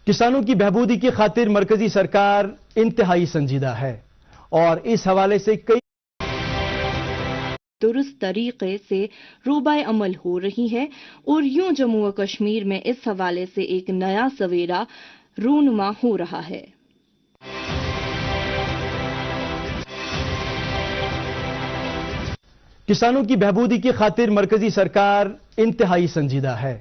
किसानों की बहबूदी की खातिर मरकजी सरकार इंतहाई संजीदा है और इस हवाले से कई दुरुस्त तरीके से रोबाए अमल हो रही है और यूं जम्मू व कश्मीर में इस हवाले से एक नया सवेरा रूनुमा हो रहा है। किसानों की बहबूदी की खातिर मरकजी सरकार इंतहाई संजीदा है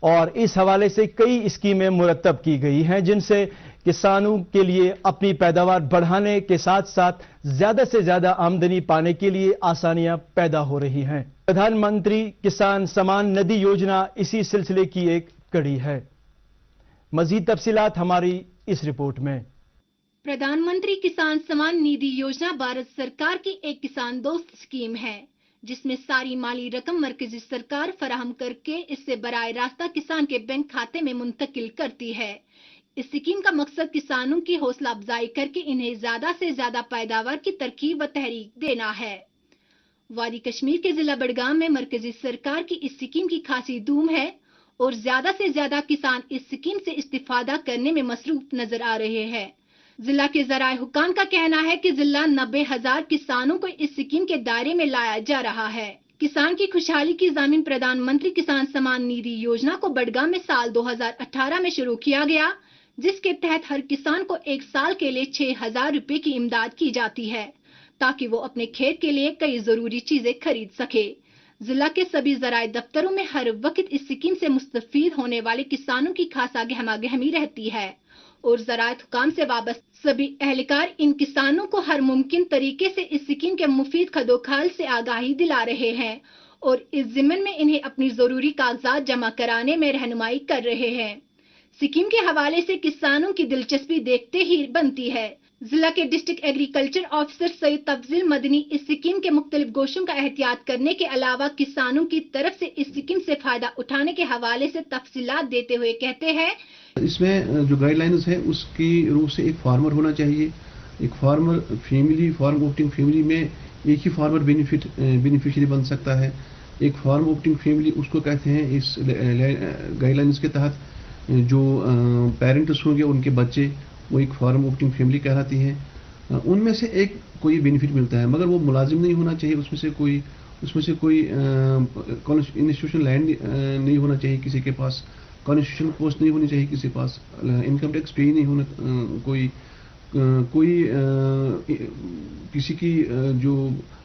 और इस हवाले से कई स्कीमें मुरतब की गई हैं जिनसे किसानों के लिए अपनी पैदावार बढ़ाने के साथ साथ ज्यादा से ज्यादा आमदनी पाने के लिए आसानियां पैदा हो रही हैं। प्रधानमंत्री किसान सम्मान निधि योजना इसी सिलसिले की एक कड़ी है। मजीद तफसीलात हमारी इस रिपोर्ट में। प्रधानमंत्री किसान सम्मान निधि योजना भारत सरकार की एक किसान दोस्त स्कीम है जिसमें सारी माली रकम मरकजी सरकार फराहम करके इससे बराए रास्ता किसान के बैंक खाते में मुंतकिल करती है। इस स्कीम का मकसद किसानों की हौसला अफजाई करके इन्हें ज्यादा से ज्यादा पैदावार की तरकीब व तहरीक देना है। वादी कश्मीर के जिला बड़गाम में मरकजी सरकार की इस स्कीम की खासी धूम है और ज्यादा से ज्यादा किसान इस स्कीम से इस्तिफादा करने में मसरूफ नजर आ रहे हैं। जिला के ज़राए हुकाम का कहना है कि जिला 90,000 किसानों को इस स्कीम के दायरे में लाया जा रहा है। किसान की खुशहाली की ज़मीन प्रधानमंत्री किसान सम्मान निधि योजना को बड़गाम में साल 2018 में शुरू किया गया, जिसके तहत हर किसान को एक साल के लिए 6,000 रुपए की इमदाद की जाती है ताकि वो अपने खेत के लिए कई जरूरी चीजें खरीद सके। जिला के सभी ज़राए दफ्तरों में हर वक्त इस स्कीम से मुस्तफीद होने वाले किसानों की खासा गहमा गहमी रहती है और ज़राअत हुकाम से वाबस्ता सभी एहलकार इन किसानों को हर मुमकिन तरीके से इस स्कीम के मुफीद खदोखाल से आगाही दिला रहे हैं और इस ज़िम्मन में इन्हें अपनी जरूरी कागजात जमा कराने में रहनुमाई कर रहे हैं। स्कीम के हवाले से किसानों की दिलचस्पी देखते ही बनती है। जिला के district agriculture officer Syed Tafzeel Madni इस स्कीम के मुख्तलिफ गोशों का एहतियात करने के अलावा किसानों की तरफ से इस स्कीम से फायदा उठाने के हवाले से तफसीलात देते हुए कहते हैं, इसमें जो गाइडलाइंस है उसकी रूप से एक फार्मर होना चाहिए। एक farmer family farm opting family में एक ही फार्मर बेनिफिशियरी बन सकता है। एक फार्म ऑप्टिंग फैमिली उसको कहते हैं। इस गाइडलाइंस के तहत जो पेरेंट्स होंगे उनके बच्चे वो एक फार्म ऑप्टिंग फैमिली कहलाती है। उनमें से एक कोई बेनिफिट मिलता है मगर वो मुलाजिम नहीं होना चाहिए। उसमें से कोई इंस्टीट्यूशन लैंड नहीं होना चाहिए किसी के पास, कॉन्स्टिट्यूशन पोस्ट नहीं होनी चाहिए किसी के पास, इनकम टैक्स पे नहीं होना कोई किसी की जो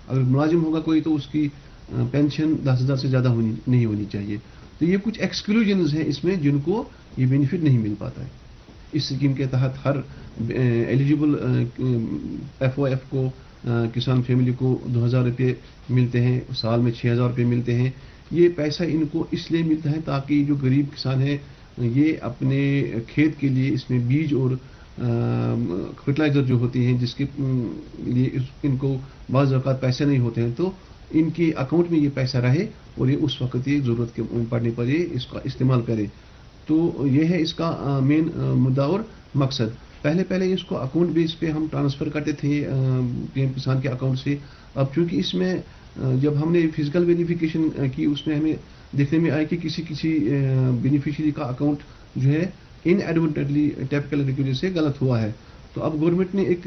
अगर मुलाजिम होगा कोई तो उसकी पेंशन 10,000 से ज़्यादा नहीं होनी चाहिए। तो ये कुछ एक्सक्लूजन्स हैं इसमें जिनको ये बेनिफिट नहीं मिल पाता है। इस स्कीम के तहत हर एलिजिबल FOF को किसान फैमिली को 2,000 रुपये मिलते हैं, साल में 6,000 रुपये मिलते हैं। ये पैसा इनको इसलिए मिलता है ताकि जो गरीब किसान है ये अपने खेत के लिए इसमें बीज और फर्टिलाइज़र जो होती हैं जिसके लिए इनको बाज़ औक़ात पैसे नहीं होते हैं तो इनके अकाउंट में ये पैसा रहे और ये उस वक्त ये ज़रूरत के पड़ने पर ये इसका इस्तेमाल करे। तो ये है इसका मेन मुद्दा और मकसद। पहले इसको अकाउंट बेस पे हम ट्रांसफ़र करते थे PM किसान के अकाउंट से। अब चूँकि इसमें जब हमने फिजिकल वेरिफिकेशन की उसमें हमें देखने में आया कि किसी बेनिफिशियरी का अकाउंट जो है इनएडवर्टेंटली टिपिकल रिक्वेस्ट से गलत हुआ है। तो अब गवर्नमेंट ने एक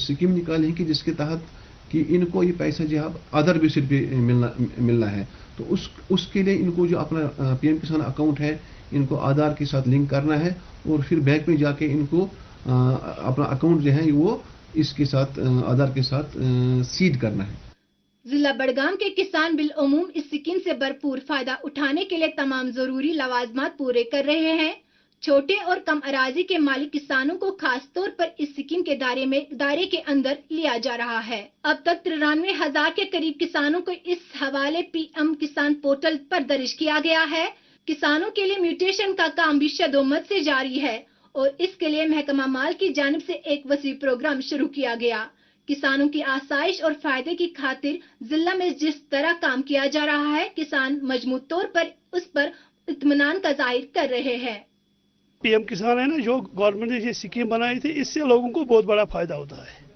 स्कीम निकाली है कि जिसके तहत कि इनको ये पैसा जो है अदर बेसिस पे मिलना है। तो उसके लिए इनको जो अपना PM किसान अकाउंट है इनको आधार के साथ लिंक करना है और फिर बैंक में जाके इनको अपना अकाउंट जो है वो इसके साथ आधार के साथ सीड करना है। जिला बड़गाम के किसान बिल उमूम इस स्कीम से भरपूर फायदा उठाने के लिए तमाम जरूरी लवाजमात पूरे कर रहे हैं। छोटे और कम अराजी के मालिक किसानों को खास तौर पर इस स्कीम के दायरे के अंदर लिया जा रहा है। अब तक 93,000 के करीब किसानों को इस हवाले PM किसान पोर्टल पर दर्ज किया गया है। किसानों के लिए म्यूटेशन का काम भी शदोमत से जारी है और इसके लिए महकमा माल की जानिब से एक वसी प्रोग्राम शुरू किया गया। किसानों की आसाइश और फायदे की खातिर जिला में जिस तरह काम किया जा रहा है किसान मजमू तौर पर उस पर इत्मीनान का जाहिर कर रहे हैं। PM किसान है ना, जो गवर्नमेंट ने ये स्कीम बनाई थी इससे लोगों को बहुत बड़ा फायदा होता है।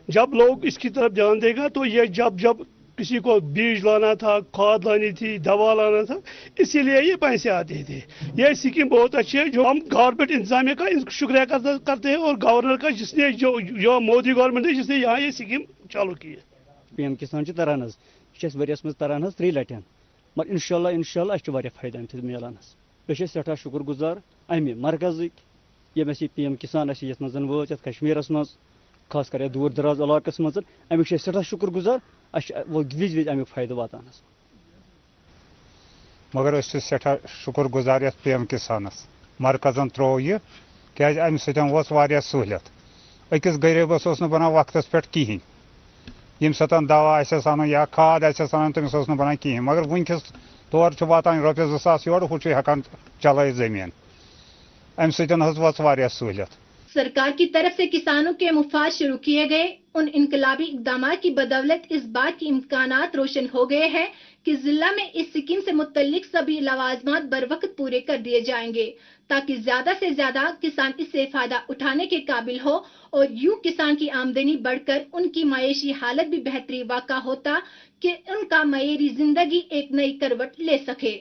जब लोग इसकी तरफ ध्यान देगा तो ये जब किसी को बीज लाना था, खाद लानी थी, दवा लाना था, इसीलिए ये पैसे आते थे। ये स्कीम बहुत अच्छी है, जो हम गवर्नमेंट इंतजामिया का शुक्रिया करते हैं और गवर्नर का, जिसने जो मोदी गवर्नमेंट है, जिसने यहाँ ये स्कीम चालू की है। PM किसान तरह वरियस मज तरह 3 लटि, मगर इंशाल्लाह फायदा अम मिलान। सठा शुक्र गुजार अमि मरकज़ ये PM किसान ये वो कश्मीरस मज खास कर दूर दराज इलाकस मज अमिक सठा शुक्र गुजार वो विज विज अमिक फायदा वातान। मगर सठा शुक्र गुजार PM किसानस मरकजन त्रो यह क्या अमि सत्या सहूलियत। अकिस गरीबस बनान वक्तस पे कहें, यम सतन दवा आन या खाद आन तमिस बनान कहें, मगर वनकस तौर वातान रॉपिस 2000 योर हूँ हेकान चल जमीन अम सहूलियत। सरकार की तरफ से किसानों के मुफाद शुरू किए गए उन इनकलाबी इकदाम की बदौलत इस बात के इम्कानात रोशन हो गए हैं कि जिला में इस स्कीम से मुतल्लिक सभी लवाजमात बर वक्त पूरे कर दिए जाएंगे, ताकि ज्यादा से ज्यादा किसान इससे फायदा उठाने के काबिल हो और यूं किसान की आमदनी बढ़कर उनकी मायशी हालत भी बेहतरी वाक़ा होता कि उनका मय्यारी जिंदगी एक नई करवट ले सके।